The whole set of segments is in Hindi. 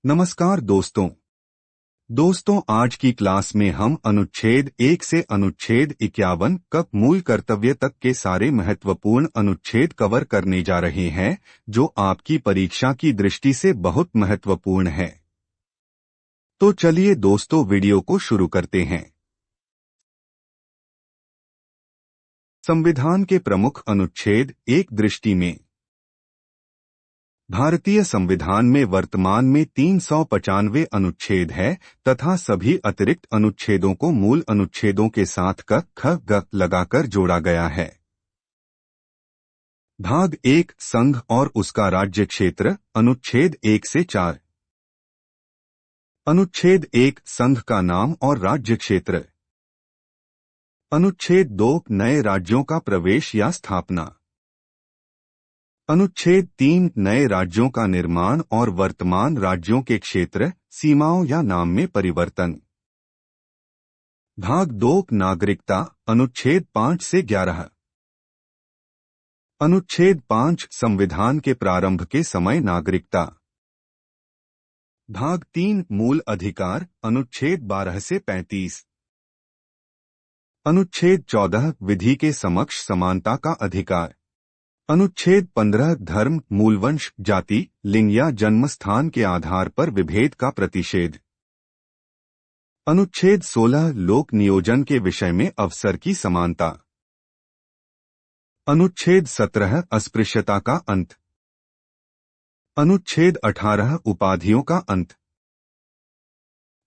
नमस्कार दोस्तों आज की क्लास में हम अनुच्छेद 1 से अनुच्छेद 51 तक मूल कर्तव्य तक के सारे महत्वपूर्ण अनुच्छेद कवर करने जा रहे हैं जो आपकी परीक्षा की दृष्टि से बहुत महत्वपूर्ण है। तो चलिए दोस्तों वीडियो को शुरू करते हैं। संविधान के प्रमुख अनुच्छेद। एक दृष्टि में भारतीय संविधान में वर्तमान में 395 अनुच्छेद है तथा सभी अतिरिक्त अनुच्छेदों को मूल अनुच्छेदों के साथ क ख ग लगाकर जोड़ा गया है। भाग 1 संघ और उसका राज्य क्षेत्र। अनुच्छेद 1 से 4। अनुच्छेद 1 संघ का नाम और राज्य क्षेत्र। अनुच्छेद 2 नए राज्यों का प्रवेश या स्थापना। अनुच्छेद 3 नए राज्यों का निर्माण और वर्तमान राज्यों के क्षेत्र, सीमाओं या नाम में परिवर्तन। भाग 2 नागरिकता। अनुच्छेद 5 से 11। अनुच्छेद 5 संविधान के प्रारंभ के समय नागरिकता। भाग 3 मूल अधिकार। अनुच्छेद 12 से 35। अनुच्छेद 14 विधि के समक्ष समानता का अधिकार। अनुच्छेद 15 धर्म, मूलवंश, जाति, लिंग या जन्मस्थान के आधार पर विभेद का प्रतिषेध। अनुच्छेद 16 लोक नियोजन के विषय में अवसर की समानता। अनुच्छेद 17 अस्पृश्यता का अंत। अनुच्छेद 18 उपाधियों का अंत।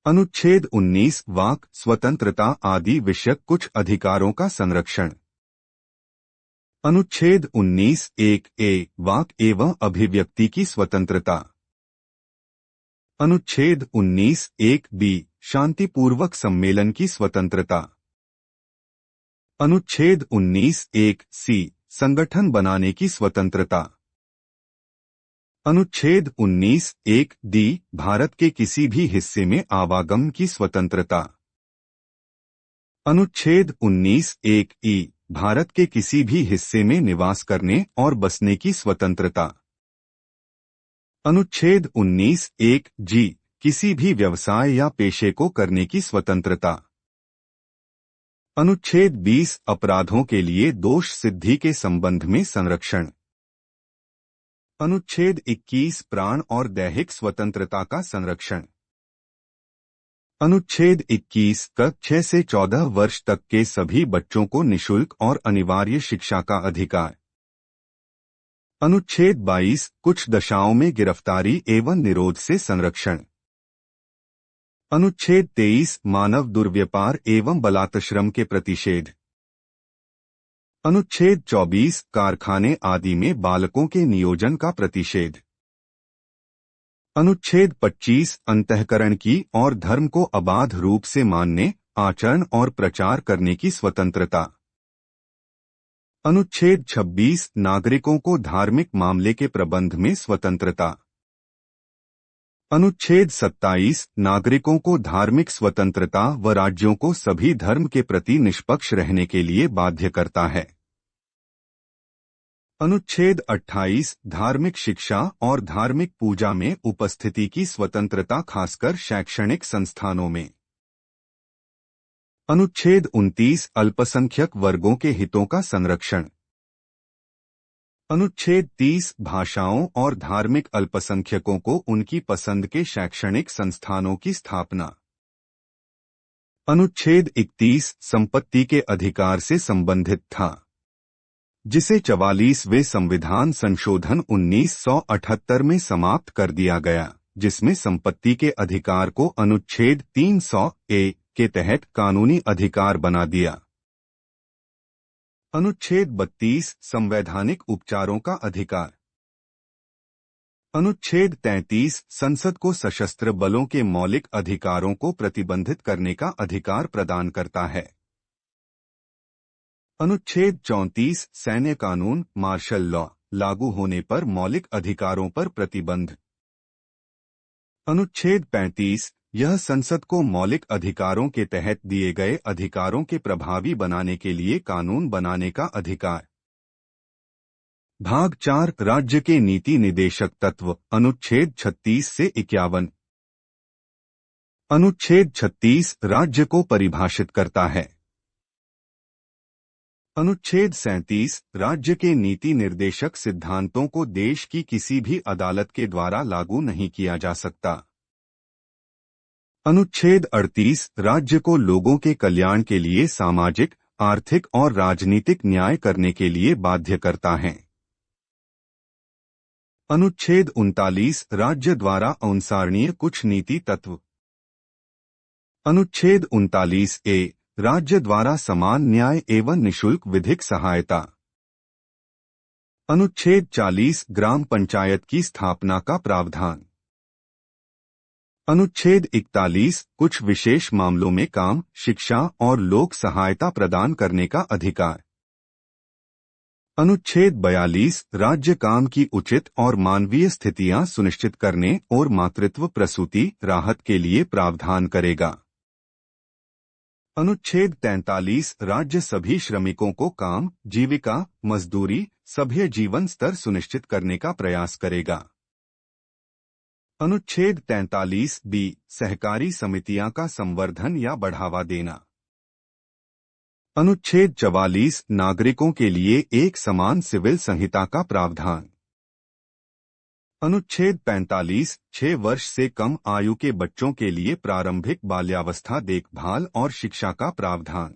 अनुच्छेद 19 वाक स्वतंत्रता आदि विषयक कुछ अधिकारों का संरक्षण। अनुच्छेद 19 एक ए वाक एवं अभिव्यक्ति की स्वतंत्रता। अनुच्छेद 19 एक बी शांतिपूर्वक सम्मेलन की स्वतंत्रता। अनुच्छेद 19 एक सी संगठन बनाने की स्वतंत्रता। अनुच्छेद 19 एक डी भारत के किसी भी हिस्से में आवागमन की स्वतंत्रता। अनुच्छेद 19 एक ई भारत के किसी भी हिस्से में निवास करने और बसने की स्वतंत्रता। अनुच्छेद 19 एक जी किसी भी व्यवसाय या पेशे को करने की स्वतंत्रता। अनुच्छेद 20 अपराधों के लिए दोष सिद्धि के संबंध में संरक्षण। अनुच्छेद 21 प्राण और दैहिक स्वतंत्रता का संरक्षण। अनुच्छेद 21 क 6 से 14 वर्ष तक के सभी बच्चों को निशुल्क और अनिवार्य शिक्षा का अधिकार। अनुच्छेद 22 कुछ दशाओं में गिरफ्तारी एवं निरोध से संरक्षण। अनुच्छेद 23 मानव दुर्व्यापार एवं बलात्श्रम के प्रतिषेध। अनुच्छेद 24 कारखाने आदि में बालकों के नियोजन का प्रतिषेध। अनुच्छेद 25 अंतःकरण की और धर्म को अबाध रूप से मानने, आचरण और प्रचार करने की स्वतंत्रता। अनुच्छेद 26 नागरिकों को धार्मिक मामले के प्रबंध में स्वतंत्रता। अनुच्छेद 27 नागरिकों को धार्मिक स्वतंत्रता व राज्यों को सभी धर्म के प्रति निष्पक्ष रहने के लिए बाध्य करता है। अनुच्छेद 28 धार्मिक शिक्षा और धार्मिक पूजा में उपस्थिति की स्वतंत्रता खासकर शैक्षणिक संस्थानों में। अनुच्छेद 29 अल्पसंख्यक वर्गों के हितों का संरक्षण। अनुच्छेद 30 भाषाओं और धार्मिक अल्पसंख्यकों को उनकी पसंद के शैक्षणिक संस्थानों की स्थापना। अनुच्छेद 31 संपत्ति के अधिकार से संबंधित था, जिसे 44वें संविधान संशोधन 1978 में समाप्त कर दिया गया, जिसमें संपत्ति के अधिकार को अनुच्छेद 300 ए के तहत कानूनी अधिकार बना दिया। अनुच्छेद 32 संवैधानिक उपचारों का अधिकार। अनुच्छेद 33 संसद को सशस्त्र बलों के मौलिक अधिकारों को प्रतिबंधित करने का अधिकार प्रदान करता है। अनुच्छेद 34 सैन्य कानून मार्शल लॉ लागू होने पर मौलिक अधिकारों पर प्रतिबंध। अनुच्छेद 35 यह संसद को मौलिक अधिकारों के तहत दिए गए अधिकारों के प्रभावी बनाने के लिए कानून बनाने का अधिकार। भाग 4 राज्य के नीति निदेशक तत्व। अनुच्छेद 36 से 51 अनुच्छेद 36 राज्य को परिभाषित करता है। अनुच्छेद 37 राज्य के नीति निर्देशक सिद्धांतों को देश की किसी भी अदालत के द्वारा लागू नहीं किया जा सकता। अनुच्छेद 38 राज्य को लोगों के कल्याण के लिए सामाजिक, आर्थिक और राजनीतिक न्याय करने के लिए बाध्य करता है। अनुच्छेद 39 राज्य द्वारा अनुसरणीय कुछ नीति तत्व। अनुच्छेद 39 ए राज्य द्वारा समान न्याय एवं निशुल्क विधिक सहायता। अनुच्छेद 40 ग्राम पंचायत की स्थापना का प्रावधान। अनुच्छेद 41 कुछ विशेष मामलों में काम, शिक्षा और लोक सहायता प्रदान करने का अधिकार। अनुच्छेद 42 राज्य काम की उचित और मानवीय स्थितियां सुनिश्चित करने और मातृत्व प्रसूति राहत के लिए प्रावधान करेगा। अनुच्छेद 43 राज्य सभी श्रमिकों को काम, जीविका, मजदूरी, सभ्य जीवन स्तर सुनिश्चित करने का प्रयास करेगा। अनुच्छेद 43 बी सहकारी समितियां का संवर्धन या बढ़ावा देना। अनुच्छेद 44 नागरिकों के लिए एक समान सिविल संहिता का प्रावधान। अनुच्छेद 45 6 वर्ष से कम आयु के बच्चों के लिए प्रारंभिक बाल्यावस्था देखभाल और शिक्षा का प्रावधान।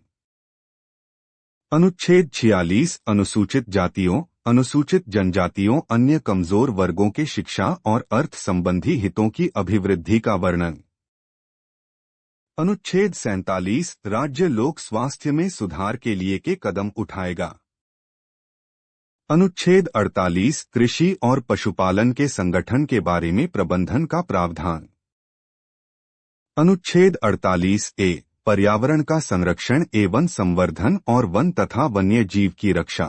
अनुच्छेद 46 अनुसूचित जातियों, अनुसूचित जनजातियों अन्य कमजोर वर्गों के शिक्षा और अर्थ संबंधी हितों की अभिवृद्धि का वर्णन। अनुच्छेद 47 राज्य लोक स्वास्थ्य में सुधार के लिए के कदम उठाएगा। अनुच्छेद 48 कृषि और पशुपालन के संगठन के बारे में प्रबंधन का प्रावधान। अनुच्छेद 48 ए पर्यावरण का संरक्षण एवं संवर्धन और वन तथा वन्य जीव की रक्षा।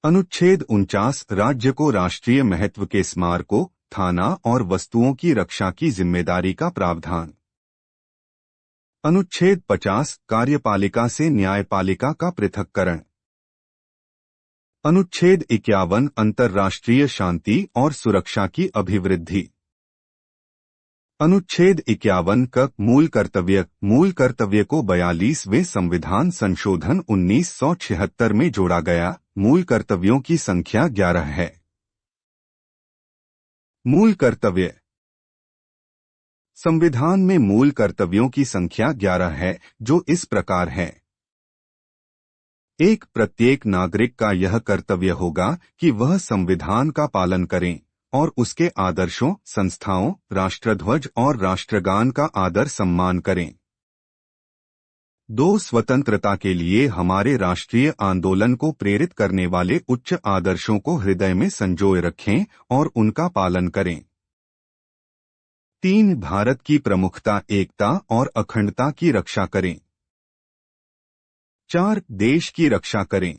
अनुच्छेद 49 राज्य को राष्ट्रीय महत्व के स्मारकों, थाना और वस्तुओं की रक्षा की जिम्मेदारी का प्रावधान। अनुच्छेद 50 कार्यपालिका से न्यायपालिका का पृथक्करण। अनुच्छेद 51 अंतर्राष्ट्रीय शांति और सुरक्षा की अभिवृद्धि। अनुच्छेद 51 क मूल कर्तव्य को 42वें संविधान संशोधन 1976 में जोड़ा गया। मूल कर्तव्यों की संख्या 11 है। मूल कर्तव्य। संविधान में मूल कर्तव्यों की संख्या 11 है, जो इस प्रकार है। 1 प्रत्येक नागरिक का यह कर्तव्य होगा कि वह संविधान का पालन करें और उसके आदर्शों, संस्थाओं, राष्ट्रध्वज और राष्ट्रगान का आदर सम्मान करें। 2 स्वतंत्रता के लिए हमारे राष्ट्रीय आंदोलन को प्रेरित करने वाले उच्च आदर्शों को हृदय में संजोए रखें और उनका पालन करें। 3 भारत की प्रमुखता, एकता और अखंडता की रक्षा करें। 4 देश की रक्षा करें।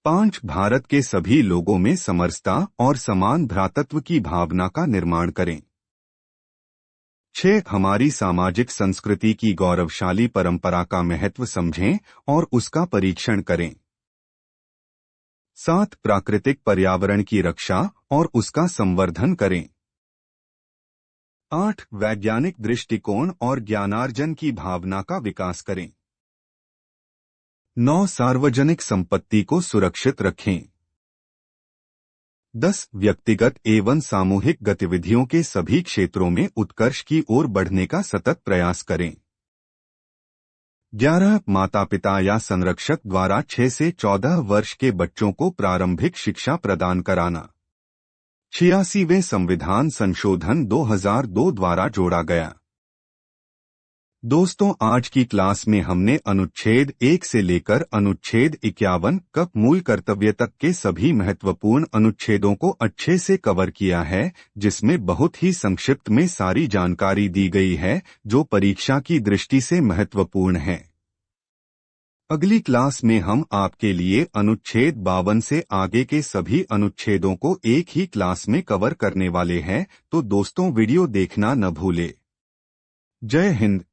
5 भारत के सभी लोगों में समरसता और समान भ्रातृत्व की भावना का निर्माण करें। 6 हमारी सामाजिक संस्कृति की गौरवशाली परंपरा का महत्व समझें और उसका परीक्षण करें। 7 प्राकृतिक पर्यावरण की रक्षा और उसका संवर्धन करें। 8 वैज्ञानिक दृष्टिकोण और ज्ञानार्जन की भावना का विकास करें। 9 सार्वजनिक संपत्ति को सुरक्षित रखें। 10 व्यक्तिगत एवं सामूहिक गतिविधियों के सभी क्षेत्रों में उत्कर्ष की ओर बढ़ने का सतत प्रयास करें। 11 माता पिता या संरक्षक द्वारा 6 से 14 वर्ष के बच्चों को प्रारंभिक शिक्षा प्रदान कराना। 86वें संविधान संशोधन 2002 द्वारा जोड़ा गया। दोस्तों, आज की क्लास में हमने अनुच्छेद 1 से लेकर अनुच्छेद 51 तक मूल कर्तव्य तक के सभी महत्वपूर्ण अनुच्छेदों को अच्छे से कवर किया है, जिसमें बहुत ही संक्षिप्त में सारी जानकारी दी गई है जो परीक्षा की दृष्टि से महत्वपूर्ण है। अगली क्लास में हम आपके लिए अनुच्छेद 52 से आगे के सभी अनुच्छेदों को एक ही क्लास में कवर करने वाले हैं, तो दोस्तों वीडियो देखना न भूले। जय हिंद।